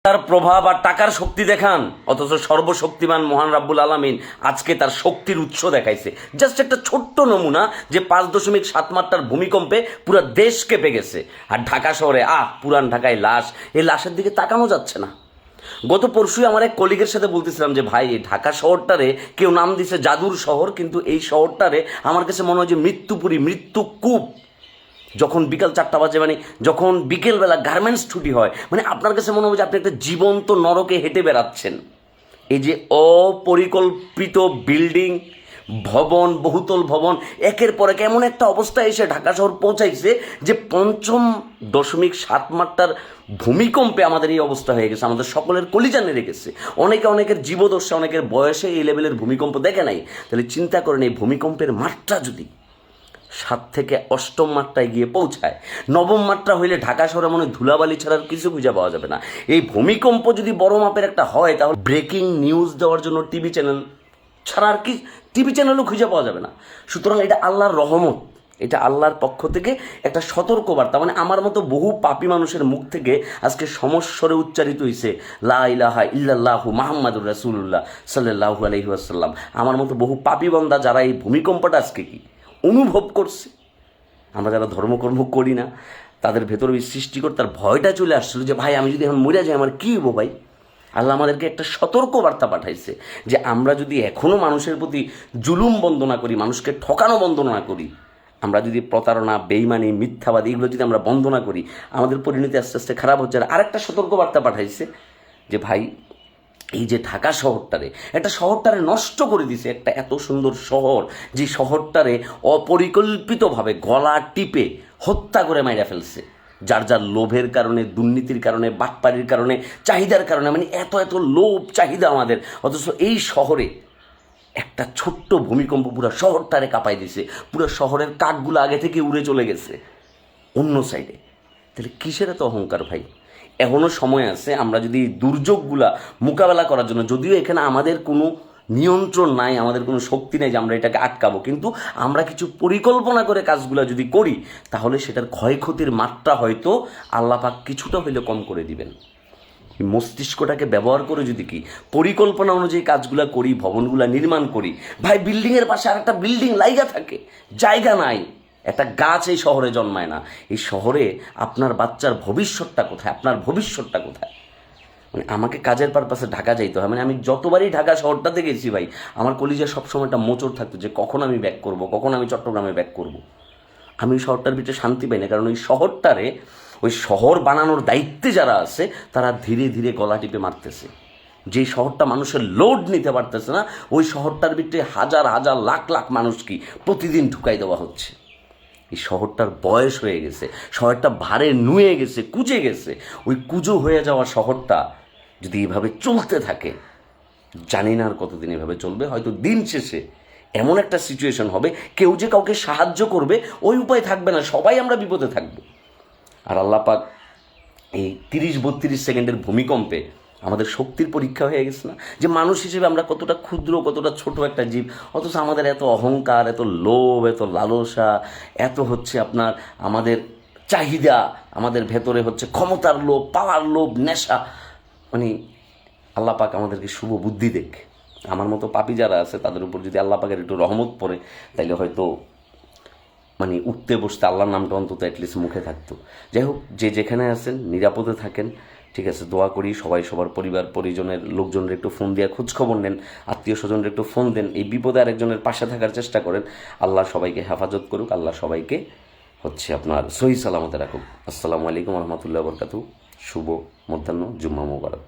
তার প্রভাব আর টাকার শক্তি দেখান, অথচ সর্বশক্তিমান মহান রাব্বুল আলামিন আজকে তার শক্তির উৎস দেখাইছে। জাস্ট একটা ছোট্ট নমুনা যে 5.7 মাত্রার ভূমিকম্পে পুরো দেশ কেঁপে গেছে। আর ঢাকা শহরে পুরান ঢাকায় লাশ, এই লাশের দিকে তাকানো যাচ্ছে না। গত পরশুই আমার এক কলিগের সাথে বলতেছিলাম যে ভাই, এই ঢাকা শহরটারে কেউ নাম দিছে জাদুর শহর, কিন্তু এই শহরটারে আমার কাছে মনে হয় যে মৃত্যুপুরী, মৃত্যুকূপ। যখন বিকাল 4টা বাজে, মানে যখন বিকেলবেলা গার্মেন্টস ছুটি হয়, মানে আপনার কাছে মনে হবে যে আপনি একটা জীবন্ত নরকে হেঁটে বেড়াচ্ছেন। এই যে অপরিকল্পিত বিল্ডিং, ভবন, বহুতল ভবন একের পর এক এমন একটা অবস্থায় এসে ঢাকা শহর পৌঁছাইছে যে 5.7 মাত্রার ভূমিকম্পে আমাদের এই অবস্থা হয়ে গেছে। আমাদের সকলের কলিজা নেড়ে গেছে। অনেকের জীবদশা, অনেকের বয়সে এই লেভেলের ভূমিকম্প দেখে নাই। তাহলে চিন্তা করেন, এই ভূমিকম্পের মাত্রা যদি 7 থেকে 8ম মাত্রায় গিয়ে পৌঁছায়, 9ম মাত্রা হইলে ঢাকা শহরে মনে ধুলাবালি ছাড়ার কিছু খুঁজে পাওয়া যাবে না। এই ভূমিকম্প যদি বড় মাপের একটা হয়, তাহলে ব্রেকিং নিউজ দেওয়ার জন্য টিভি চ্যানেল ছাড়া আর কি টিভি চ্যানেলও খুঁজে পাওয়া যাবে না। সুতরাং এটা আল্লাহর রহমত, এটা আল্লাহর পক্ষ থেকে একটা সতর্কবার্তা। মানে আমার মতো বহু পাপী মানুষের মুখ থেকে আজকে সমস্বরে উচ্চারিত হয়েছে লা ইলাহা ইল্লাল্লাহু মুহাম্মাদুর রাসূলুল্লাহ সাল্লাল্লাহু আলাইহি ওয়াসাল্লাম। আমার মতো বহু পাপী বান্দা যারা এই ভূমিকম্পটা আজকে কি অনুভব করছে, আমরা যারা ধর্মকর্ম করি না, তাদের ভেতরে ওই সৃষ্টিকর্তার ভয়টা চলে আসছিল যে ভাই, আমি যদি এখন মরে যাই আমার কী হবো ভাই। আল্লাহ আমাদেরকে একটা সতর্ক বার্তা পাঠাইছে যে আমরা যদি এখনও মানুষের প্রতি জুলুম বন্ধ না করি, মানুষকে ঠকানো বন্ধ না করি, আমরা যদি প্রতারণা, বেইমানি, মিথ্যাবাদী এগুলো যদি আমরা বন্ধ না করি, আমাদের পরিণতি আস্তে আস্তে খারাপ হচ্ছে। আর একটা সতর্ক বার্তা পাঠাইছে যে ভাই, এই যে ঢাকা শহরটারে নষ্ট করে দিছে। একটা এত সুন্দর শহর, যে শহরটারে অপরিকল্পিতভাবে গলা টিপে হত্যা করে মাইরা ফেলছে। যার যার লোভের কারণে, দুর্নীতির কারণে, বাটপাড়ির কারণে, চাহিদার কারণে, মানে এত লোভ চাহিদা আমাদের। অথচ এই শহরে একটা ছোট্ট ভূমিকম্প পুরো শহরটারে কাঁপাই দিছে। পুরো শহরের কাঠগুলো আগে থেকে উড়ে চলে গেছে অন্য সাইডে। তাহলে কিসের এত অহংকার ভাই? এখনও সময় আছে। আমরা যদি দুর্যোগগুলা মোকাবেলা করার জন্য, যদিও এখানে আমাদের কোনো নিয়ন্ত্রণ নাই, আমাদের কোনো শক্তি নেই যে আমরা এটাকে আটকাবো, কিন্তু আমরা কিছু পরিকল্পনা করে কাজগুলো যদি করি, তাহলে সেটার ক্ষয়ক্ষতির মাত্রা হয়তো আল্লাহ পাক কিছুটা হইলে কম করে দিবেন। মস্তিষ্কটাকে ব্যবহার করে যদি কি পরিকল্পনা অনুযায়ী কাজগুলো করি, ভবনগুলো নির্মাণ করি, ভাই বিল্ডিংয়ের পাশে আর একটা বিল্ডিং লাইগা থাকে, জায়গা নাই, একটা গাছ এই শহরে জন্মায় না। এই শহরে আপনার বাচ্চার ভবিষ্যৎটা কোথায়? আপনার ভবিষ্যৎটা কোথায়? মানে আমাকে কাজের পারপাসে ঢাকা যাইতে হয়। মানে আমি যতবারই ঢাকা শহরটাতে গেছি ভাই, আমার কলিজা সবসময় একটা মোচড় থাকতো যে কখন আমি ব্যাক করব, কখন আমি চট্টগ্রামে ব্যাক করব। আমি ওই শহরটার ভিতরে শান্তি পাই না, কারণ ওই শহর বানানোর দায়িত্বে যারা আছে তারা ধীরে ধীরে গলা টিপে মারতেছে। যে শহরটা মানুষের লোড নিতে পারতেছে না, ওই শহরটার ভিতরে হাজার হাজার লাখ লাখ মানুষ কি প্রতিদিন ঢুকাই দেওয়া হচ্ছে। এই শহরটার বয়স হয়ে গেছে, শহরটা ভারে নুয়ে গেছে, কুজে গেছে। ওই কুজো হয়ে যাওয়া শহরটা যদি এভাবে চলতে থাকে, জানি না আর কতদিন এভাবে চলবে। হয়তো দিন শেষে এমন একটা সিচুয়েশন হবে, কেউ যে কাউকে সাহায্য করবে ওই উপায় থাকবে না, সবাই আমরা বিপদে থাকবো। আর আল্লাহ পাক এই 30-32 সেকেন্ডের ভূমিকম্পে আমাদের শক্তির পরীক্ষা হয়ে গেছে না, যে মানুষ হিসেবে আমরা কতটা ক্ষুদ্র, কতটা ছোট একটা জীব। অথচ আমাদের এত অহংকার, এত লোভ, এত লালসা, এত আপনার আমাদের চাহিদা, আমাদের ভেতরে ক্ষমতার লোভ, পাওয়ার লোভ, নেশা। মানে আল্লাহ পাক আমাদেরকে শুভ বুদ্ধি দেখ। আমার মতো পাপী যারা আছে তাদের উপর যদি আল্লাহ পাকের একটু রহমত পড়ে, তাইলে হয়তো মানে উঠতে বসতে আল্লাহর নামটা অন্তত অ্যাটলিস্ট মুখে থাকতো। যাই হোক, যে যেখানে আছেন নিরাপদে থাকেন, ঠিক আছে? দোয়া করি সবাই সবার পরিবার পরিজনের লোকজনের একটু ফোন দিয়ে খোঁজখবর নেন, আত্মীয় স্বজনের একটু ফোন দেন, এই বিপদে আরেকজনের পাশে থাকার চেষ্টা করেন। আল্লাহ সবাইকে হেফাজত করুক, আল্লাহ সবাইকে আপনার সহি সালামতে রাখুক। আসসালামু আলাইকুম রহমতুল্লাহ বরকাতু। শুভ মধ্যাহ্ন, জুম্মা মোবারক।